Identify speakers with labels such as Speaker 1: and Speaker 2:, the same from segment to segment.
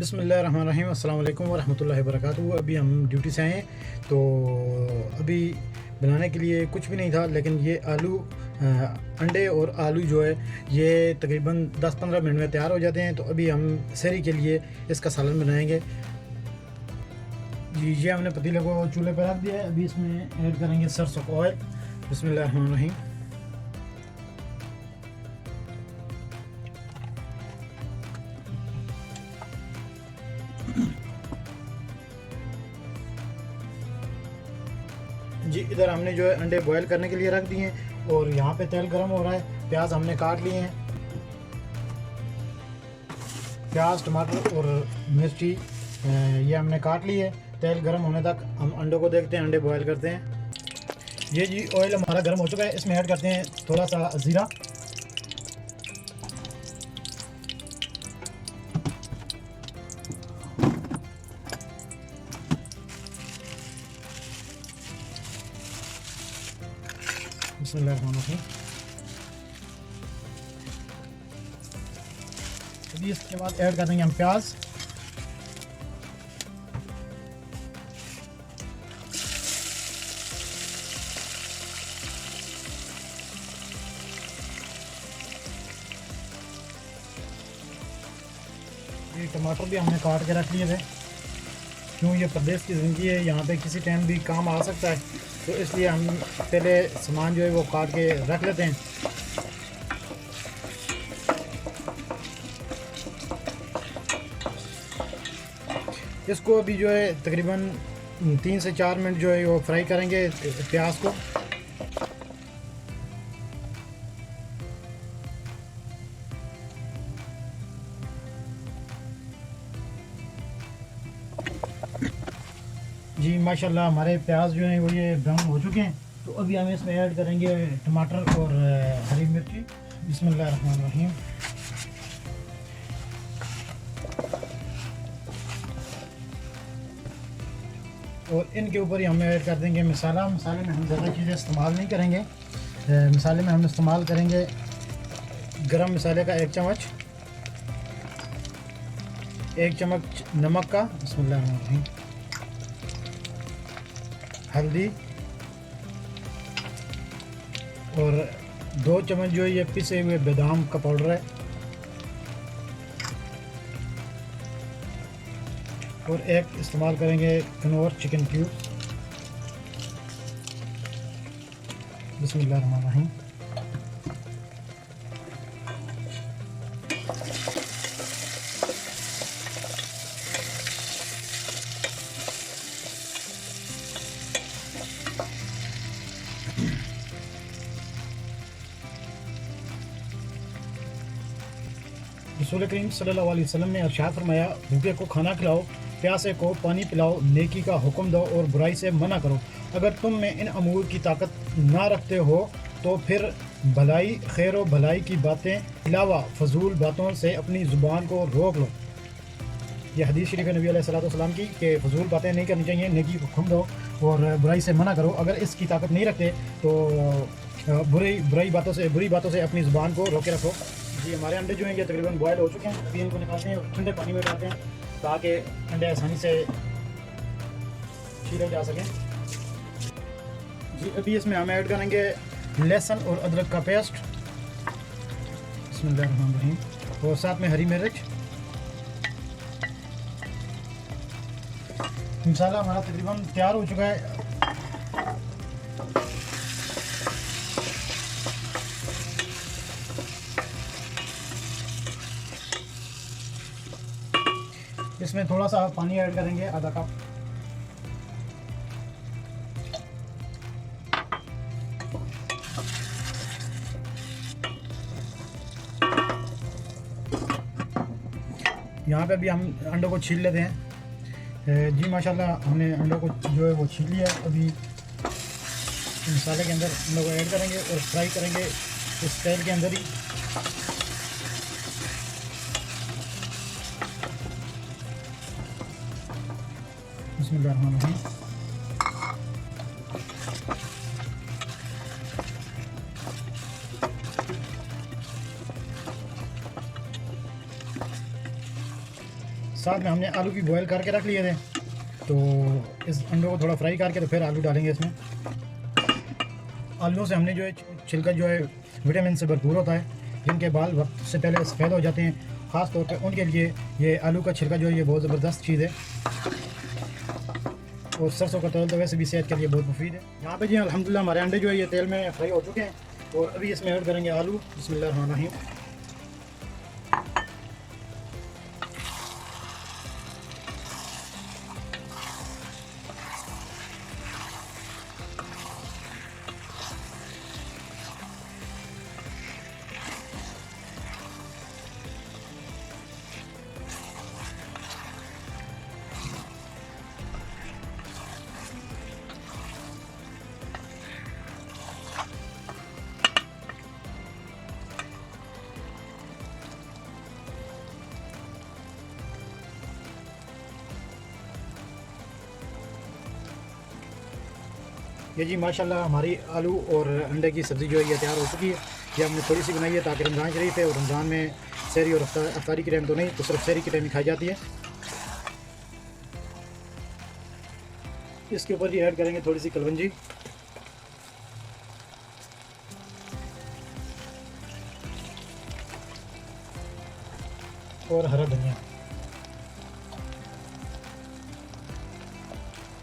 Speaker 1: बिस्मिल्लाहिर्रहमानिर्रहीम, अस्सलाम वालेकुम वरहमतुल्लाहि वबरकातुहू। अभी हम ड्यूटी से आए हैं, तो अभी बनाने के लिए कुछ भी नहीं था, लेकिन ये आलू अंडे और आलू जो है ये तकरीबन 10-15 मिनट में तैयार हो जाते हैं। तो अभी हम सहरी के लिए इसका सालन बनाएंगे। जी, ये हमने पतीले को चूल्हे पर रख दिया है। अभी इसमें ऐड करेंगे सरसों का ऑयल। बिस्मिल्लाहिर्रहमानिर्रहीम। जी, इधर हमने जो है अंडे बॉयल करने के लिए रख दिए हैं और यहाँ पे तेल गर्म हो रहा है। प्याज हमने काट लिए हैं। प्याज, टमाटर और मिर्ची ये हमने काट ली है। तेल गर्म होने तक हम अंडों को देखते हैं, अंडे बॉयल करते हैं। ये जी ऑयल हमारा गर्म हो चुका है। इसमें ऐड करते हैं थोड़ा सा ज़ीरा, बिस्मिल्लाहिर्रहमानिर्रहीम। अभी इसके बाद ऐड कर देंगे हम प्याज। ये टमाटर भी हमने काट के रख लिए थे, क्यों ये प्रदेश की ज़िंदगी है, यहाँ पे किसी टाइम भी काम आ सकता है, तो इसलिए हम पहले सामान जो है वो काट के रख लेते हैं। इसको अभी जो है तकरीबन 3 से 4 मिनट जो है वो फ्राई करेंगे प्याज को। जी माशाल्लाह, हमारे प्याज जो हैं वो ये ब्राउन हो चुके हैं। तो अभी हम इसमें ऐड करेंगे टमाटर और हरी मिर्ची। बिस्मिल्लाहिर्रहमानिर्रहीम। और इनके ऊपर ही हम ऐड कर देंगे मसाले में हम ज़्यादा चीज़ें इस्तेमाल नहीं करेंगे। मसाले में हम इस्तेमाल करेंगे गरम मसाले का 1 चम्मच, 1 चम्मच नमक का, बिस्मिल्लाहिर्रहमानिर्रहीम, हल्दी और 2 चम्मच जो है ये पिसे हुए बादाम का पाउडर है, और एक इस्तेमाल करेंगे कनौर चिकन क्यूब। बिस्मिल्लाहिर्रहमानिर्रहीम। रसूल करीम सल्लल्लाहु अलैहि वसल्लम ने इरशाद फरमाया, भूखे को खाना खिलाओ, प्यासे को पानी पिलाओ, नेकी का हुक्म दो और बुराई से मना करो। अगर तुम में इन अमूर की ताकत ना रखते हो तो फिर भलाई, खैर व भलाई की बातें अलावा फजूल बातों से अपनी ज़ुबान को रोक लो। यह हदीस शरीफ है नबी अलैहिस्सलाम की कि फजूल बातें नहीं करनी चाहिए, नेकी को हुक्म दो और बुराई से मना करो। अगर इसकी ताकत नहीं रखते तो बुरी बातों से अपनी ज़ुबान को रोके रखो। जी, हमारे अंडे जो हैं ये तकरीबन बॉयल हो चुके हैं। अभी इनको निकालते हैं और ठंडे पानी में डालते हैं ताकि अंडे आसानी से छीले जा सकें। जी, अभी इसमें हम ऐड करेंगे लहसुन और अदरक का पेस्ट, बिस्मिल्लाहिर्रहमानिर्रहीम, और साथ में हरी मिर्च। मसाला हमारा तकरीबन तैयार हो चुका है। इसमें थोड़ा सा पानी ऐड करेंगे, आधा कप। यहाँ पे अभी हम अंडों को छील लेते हैं। जी माशाल्लाह, हमने अंडों को जो है वो छील लिया। अभी मसाले के अंदर अंडों को ऐड करेंगे और फ्राई करेंगे इस तेल के अंदर ही। बिस्मिल्लाहिर्रहमानिर्रहीम। साथ में हमने आलू भी बॉयल करके रख लिए थे, तो इस अंडों को थोड़ा फ्राई करके तो फिर आलू डालेंगे इसमें। आलूओं से हमने जो है छिलका जो है विटामिन से भरपूर होता है, जिनके बाल वक्त से पहले सफ़ेद हो जाते हैं, ख़ास तौर पे उनके लिए ये आलू का छिलका जो है ये बहुत ज़बरदस्त चीज़ है। और सरसों का तेल तो वैसे भी सेहत के लिए बहुत मुफीद है। यहाँ पे जी अल्हम्दुलिल्लाह हमारे अंडे जो है ये तेल में फ्राई हो चुके हैं, और अभी इसमें ऐड करेंगे आलू। बिस्मिल्लाहिर्रहमानिर्रहीम। ये जी माशाल्लाह हमारी आलू और अंडे की सब्ज़ी जो है ये तैयार हो चुकी है। ये हमने थोड़ी सी बनाई है ताकि रमज़ान शरीफ है, और रमज़ान में सहरी और अफ्तारी के टाइम तो नहीं, तो सिर्फ सहरी के टाइम ही खाई जाती है। इसके ऊपर जी ऐड करेंगे थोड़ी सी कलवंजी और हरा धनिया।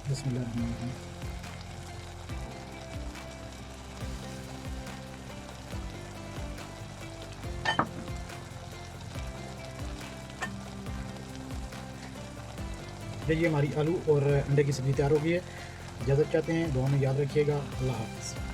Speaker 1: बिस्मिल्लाह। ये हमारी आलू और अंडे की सब्ज़ी तैयार हो गई है। इजाज़त चाहते हैं, दुआ में याद रखिएगा। अल्लाह हाफ़िज़।